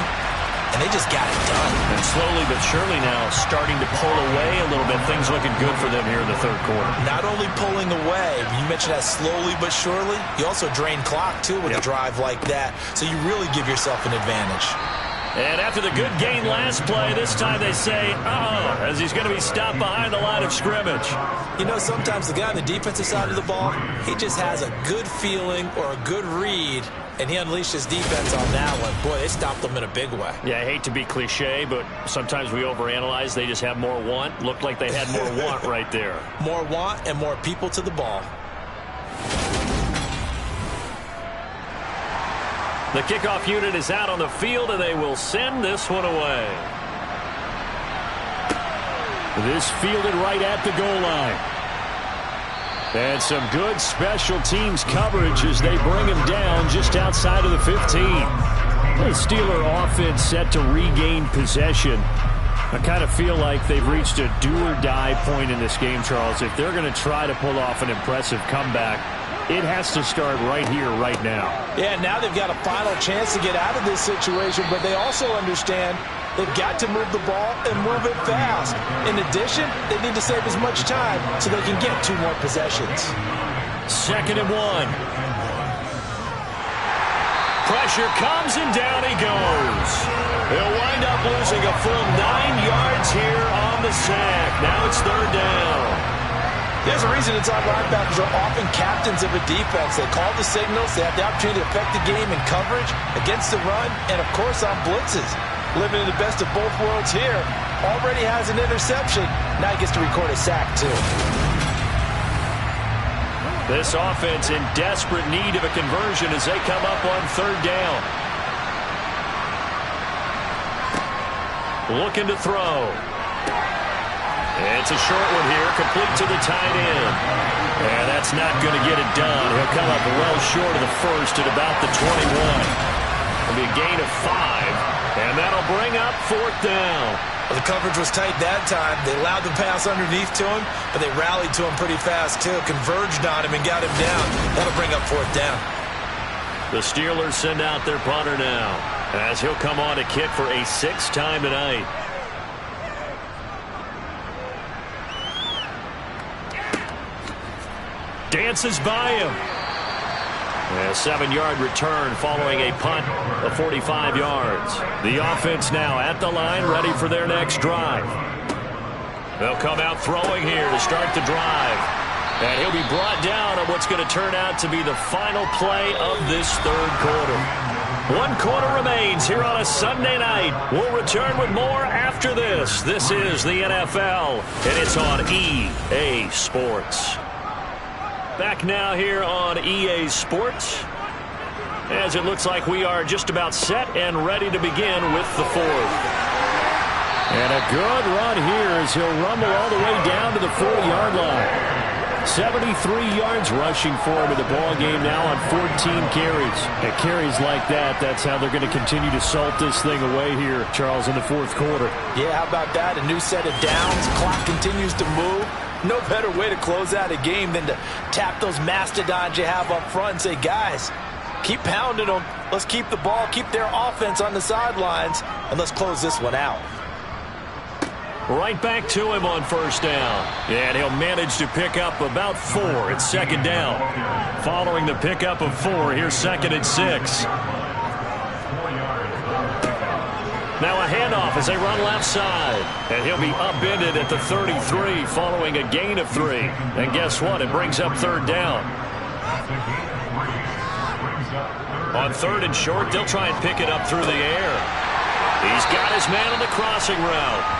And they just got it done. And slowly but surely now starting to pull away a little bit. Things looking good for them here in the 3rd quarter. Not only pulling away, you mentioned that slowly but surely. You also drain clock, too, with a drive like that. So you really give yourself an advantage. And after the good gain last play, this time they say, as he's going to be stopped behind the line of scrimmage. You know, sometimes the guy on the defensive side of the ball, he just has a good feeling or a good read, and he unleashed his defense on that one. Boy, they stopped them in a big way. Yeah, I hate to be cliche, but sometimes we overanalyze. They just have more want. Looked like they had more want right there. More want and more people to the ball. The kickoff unit is out on the field, and they will send this one away. This fielded right at the goal line. And some good special teams coverage as they bring him down just outside of the 15. The Steeler offense set to regain possession. I kind of feel like they've reached a do-or-die point in this game, Charles. If they're going to try to pull off an impressive comeback, it has to start right here, right now. Yeah, now they've got a final chance to get out of this situation, but they also understand they've got to move the ball and move it fast. In addition, they need to save as much time so they can get 2 more possessions. 2nd and 1. Pressure comes and down he goes. He'll wind up losing a full 9 yards here on the sack. Now it's 3rd down. There's a reason inside linebackers are often captains of a defense. They call the signals. They have the opportunity to affect the game in coverage, against the run, and, of course, on blitzes. Living in the best of both worlds here. Already has an interception. Now he gets to record a sack, too. This offense in desperate need of a conversion as they come up on 3rd down. Looking to throw. It's a short one here, complete to the tight end. And that's not going to get it done. He'll come up well short of the first at about the 21. It'll be a gain of 5, and that'll bring up 4th down. Well, the coverage was tight that time. They allowed the pass underneath to him, but they rallied to him pretty fast, too. Converged on him and got him down. That'll bring up 4th down. The Steelers send out their punter now, as he'll come on to kick for a 6th time tonight. Dances by him. A 7-yard return following a punt of 45 yards. The offense now at the line, ready for their next drive. They'll come out throwing here to start the drive. And he'll be brought down on what's going to turn out to be the final play of this 3rd quarter. 1 quarter remains here on a Sunday night. We'll return with more after this. This is the NFL, and it's on EA Sports. Back now here on EA Sports, as it looks like we are just about set and ready to begin with the 4th. And a good run here as he'll rumble all the way down to the 40-yard line. 73 yards rushing for him in the ball game now on 14 carries. And carries like that, that's how they're going to continue to salt this thing away here, Charles, in the 4th quarter. Yeah, how about that? A new set of downs. Clock continues to move. No better way to close out a game than to tap those mastodons you have up front and say, guys, keep pounding them. Let's keep the ball, keep their offense on the sidelines, and let's close this one out. Right back to him on 1st down. And he'll manage to pick up about 4. It's 2nd down. Following the pickup of 4, here's 2nd and 6. Now a handoff as they run left side. And he'll be upended at the 33 following a gain of 3. And guess what? It brings up 3rd down. On 3rd and short, they'll try and pick it up through the air. He's got his man on the crossing route.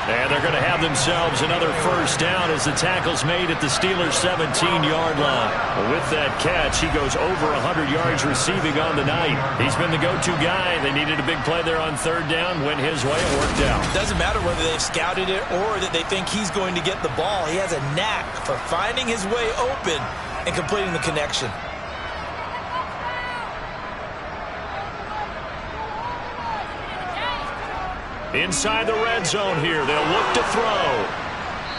And they're going to have themselves another 1st down as the tackle's made at the Steelers' 17-yard line. With that catch, he goes over 100 yards receiving on the night. He's been the go-to guy. They needed a big play there on 3rd down. Went his way. It worked out. Doesn't matter whether they've scouted it or that they think he's going to get the ball. He has a knack for finding his way open and completing the connection. Inside the red zone here, they'll look to throw.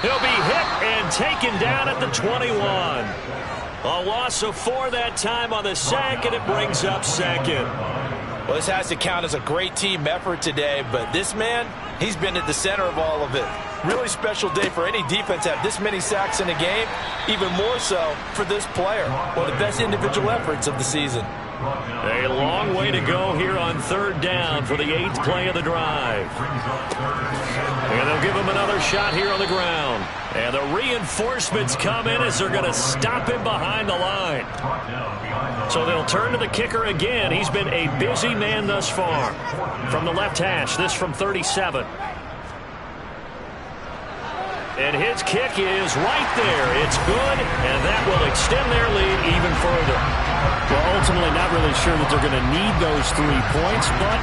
He'll be hit and taken down at the 21. A loss of 4 that time on the sack, and it brings up 2nd. Well, this has to count as a great team effort today, but this man, he's been at the center of all of it. Really special day for any defense to have this many sacks in a game, even more so for this player. One of the best individual efforts of the season. A long way to go here on 3rd down for the 8th play of the drive. And they'll give him another shot here on the ground. And the reinforcements come in as they're going to stop him behind the line. So they'll turn to the kicker again. He's been a busy man thus far. From the left hash, this from 37. And his kick is right there. It's good, and that will extend their lead even further. Well, ultimately not really sure that they're going to need those 3 points, but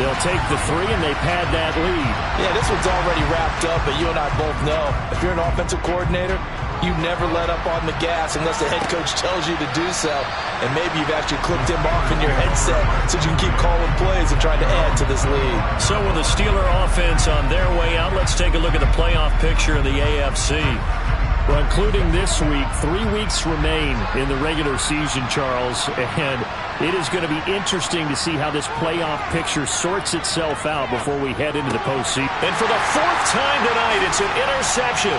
they'll take the 3 and they pad that lead. Yeah, this one's already wrapped up, but you and I both know if you're an offensive coordinator, You never let up on the gas unless the head coach tells you to do so. And maybe you've actually clipped him off in your headset so you can keep calling plays and trying to add to this lead. So with the Steeler offense on their way out, let's take a look at the playoff picture in the AFC. Well, including this week, 3 weeks remain in the regular season, Charles, and it is going to be interesting to see how this playoff picture sorts itself out before we head into the postseason. And for the 4th time tonight, it's an interception.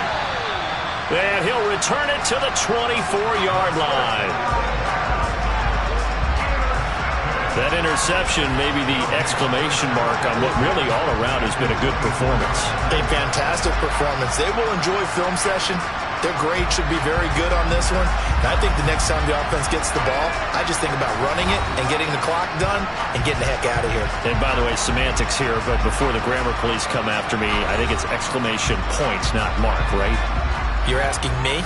And he'll return it to the 24-yard line. That interception may be the exclamation mark on what really all around has been a good performance. A fantastic performance. They will enjoy film session. Their grade should be very good on this one. And I think the next time the offense gets the ball, I just think about running it and getting the clock done and getting the heck out of here. And by the way, semantics here, but before the grammar police come after me, I think it's exclamation points, not mark, right? You're asking me?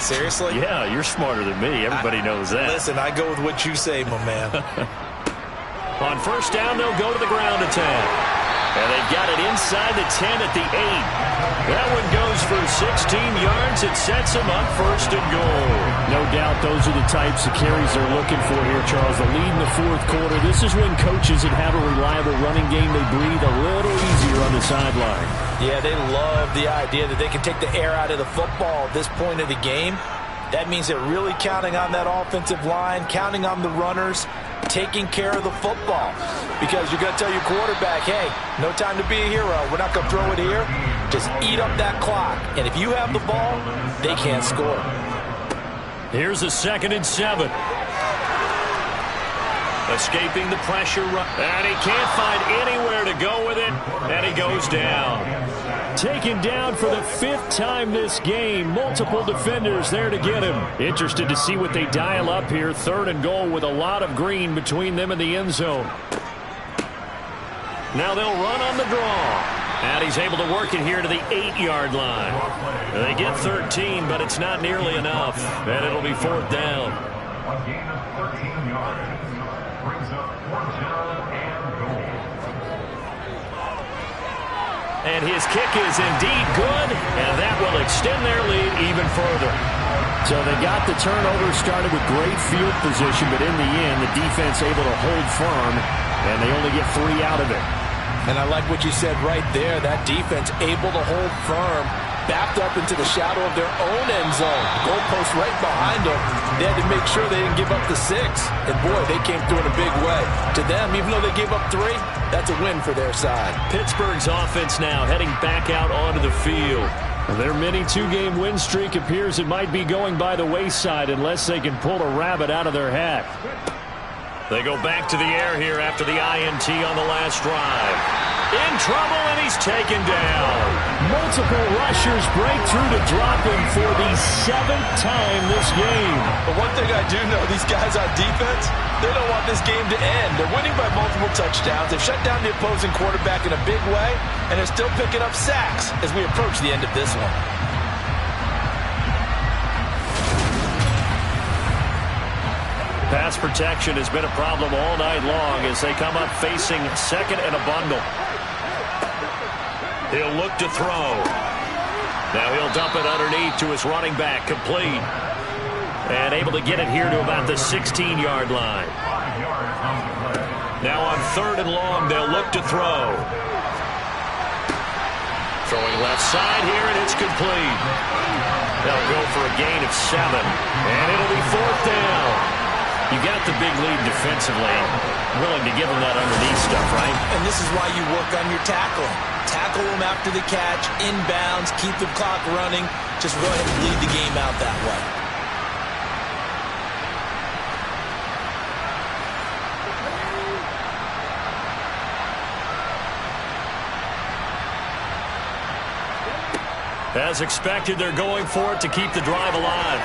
Seriously? Yeah, you're smarter than me. Everybody knows that. Listen, I go with what you say, my man. On first down, they'll go to the ground attack. And they've got it inside the 10 at the 8. That one goes for 16 yards. It sets them up 1st and goal. No doubt those are the types of carries they're looking for here, Charles. The lead in the 4th quarter. This is when coaches that have a reliable running game, they breathe a little easier on the sideline. Yeah, they love the idea that they can take the air out of the football at this point of the game. That means they're really counting on that offensive line, counting on the runners, taking care of the football. Because you're going to tell your quarterback, hey, no time to be a hero. We're not going to throw it here. Just eat up that clock. And if you have the ball, they can't score. Here's a 2nd and 7. Escaping the pressure. And he can't find anywhere to go with it. And he goes down. Taken down for the 5th time this game. Multiple defenders there to get him. Interested to see what they dial up here. 3rd and goal with a lot of green between them and the end zone. Now they'll run on the draw. And he's able to work it here to the 8-yard line. They get 13, but it's not nearly enough. And it'll be 4th down. A gain of 13 yards brings up 4th down and goal. And his kick is indeed good, and that will extend their lead even further. So they got the turnover started with great field position, but in the end, the defense able to hold firm, and they only get 3 out of it. And I like what you said right there. That defense able to hold firm, backed up into the shadow of their own end zone. Goalpost right behind them. They had to make sure they didn't give up the 6. And boy, they came through in a big way. To them, even though they gave up 3, that's a win for their side. Pittsburgh's offense now heading back out onto the field. Their mini 2-game win streak appears it might be going by the wayside unless they can pull a rabbit out of their hat. They go back to the air here after the INT on the last drive. In trouble, and he's taken down. Multiple rushers break through to drop him for the 7th time this game. But one thing I do know, these guys on defense, they don't want this game to end. They're winning by multiple touchdowns. They've shut down the opposing quarterback in a big way, and they're still picking up sacks as we approach the end of this one. Pass protection has been a problem all night long as they come up facing 2nd and a bundle. He'll look to throw. Now he'll dump it underneath to his running back, complete. And able to get it here to about the 16-yard line. Now on 3rd and long, they'll look to throw. Throwing left side here, and it's complete. They'll go for a gain of 7, and it'll be 4th down. You got the big lead defensively. Willing to give them that underneath stuff, right? And this is why you work on your tackling. Tackle them after the catch, inbounds, keep the clock running. Just go ahead and lead the game out that way. As expected, they're going for it to keep the drive alive.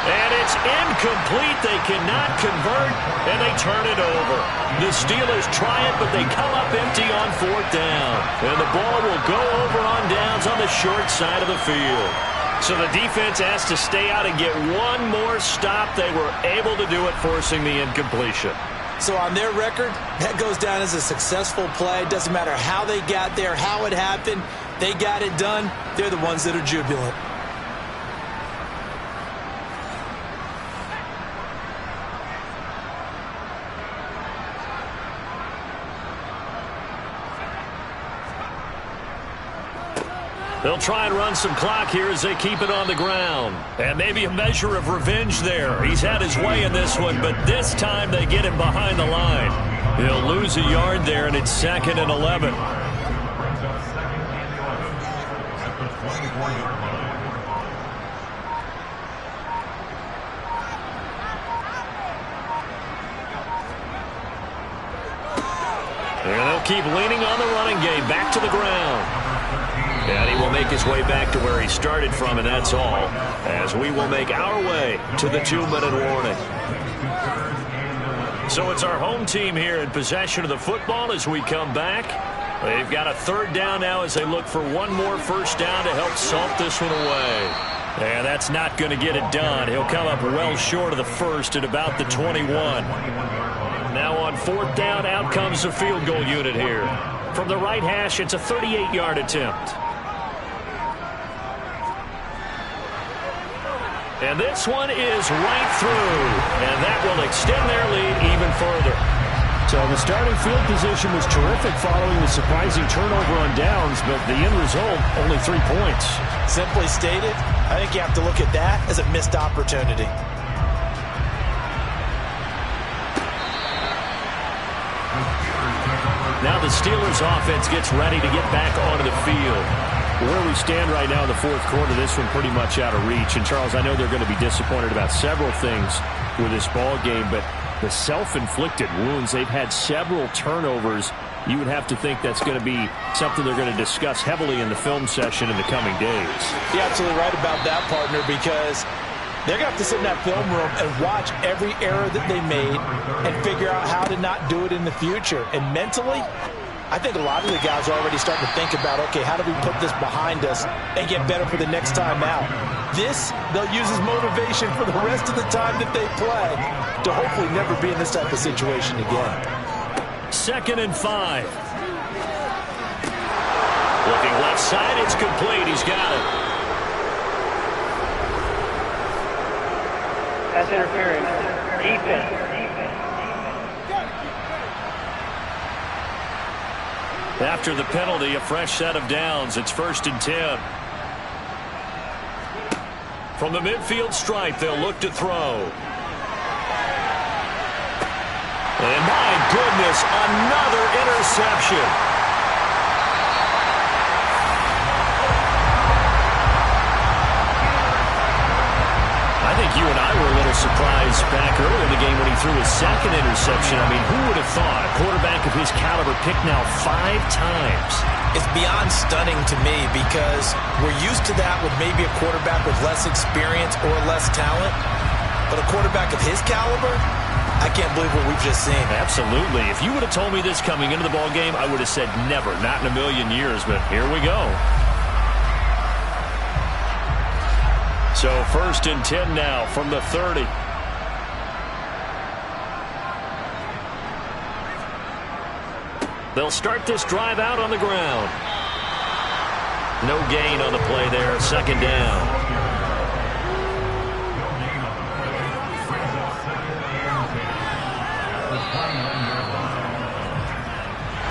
And it's incomplete. They cannot convert, and they turn it over. The Steelers try it, but they come up empty on 4th down. And the ball will go over on downs on the short side of the field. So the defense has to stay out and get one more stop. They were able to do it, forcing the incompletion. So on their record, that goes down as a successful play. Doesn't matter how they got there, how it happened. They got it done. They're the ones that are jubilant. They'll try and run some clock here as they keep it on the ground. And maybe a measure of revenge there. He's had his way in this one, but this time they get him behind the line. He'll lose a yard there, and it's 2nd and 11. Brings up 2nd and 11 at the 24-yard line. And they'll keep leaning on the running game. Back to the ground. And he will make his way back to where he started from, and that's all, as we will make our way to the 2-minute warning. So it's our home team here in possession of the football as we come back. They've got a 3rd down now as they look for one more first down to help salt this one away. And that's not going to get it done. He'll come up well short of the first at about the 21. Now on 4th down, out comes the field goal unit here. From the right hash, it's a 38-yard attempt. And this one is right through, and that will extend their lead even further. So the starting field position was terrific following the surprising turnover on downs, but the end result, only 3 points. Simply stated, I think you have to look at that as a missed opportunity. Now the Steelers offense gets ready to get back onto the field. Where we stand right now in the 4th quarter, this one pretty much out of reach. And, Charles, I know they're going to be disappointed about several things with this ball game, but the self-inflicted wounds, they've had several turnovers. You would have to think that's going to be something they're going to discuss heavily in the film session in the coming days. You're absolutely right about that, partner, because they're going to have to sit in that film room and watch every error that they made and figure out how to not do it in the future. And mentally, I think a lot of the guys are already starting to think about, okay, how do we put this behind us and get better for the next time out? This, they'll use as motivation for the rest of the time that they play to hopefully never be in this type of situation again. 2nd and 5. Looking left side, it's complete. He's got it. Pass interference. Defense. After the penalty, a fresh set of downs. It's 1st and 10. From the midfield stripe, they'll look to throw. And my goodness, another interception. I think you and I were a little surprised back earlier in the game when he threw his 2nd interception. I mean, who would have thought a quarterback of his caliber picked now 5 times? It's beyond stunning to me because we're used to that with maybe a quarterback with less experience or less talent. But a quarterback of his caliber, I can't believe what we've just seen. Absolutely. If you would have told me this coming into the ball game, I would have said never, not in a million years. But here we go. So 1st and 10 now from the 30. They'll start this drive out on the ground. No gain on the play there. 2nd down.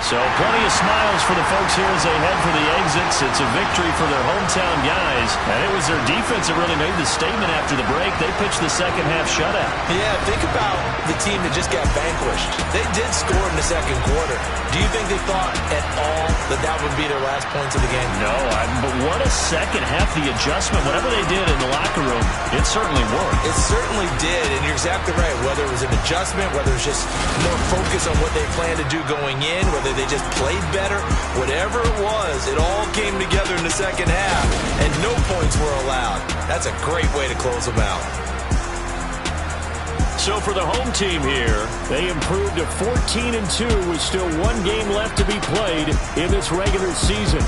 So plenty of smiles for the folks here as they head for the exits. It's a victory for their hometown guys. And it was their defense that really made the statement after the break. They pitched the second half shutout. Yeah, think about the team that just got vanquished. They did score in the 2nd quarter. Do you think they thought at all that that would be their last points of the game? No, but what a second half. The adjustment, whatever they did in the locker room, it certainly worked. It certainly did, and you're exactly right. Whether it was an adjustment, whether it was just more focus on what they planned to do going in, whether they just played better, whatever it was, it all came together in the 2nd half, and no points were allowed. That's a great way to close them out. So for the home team here, they improved to 14-2 with still 1 game left to be played in this regular season.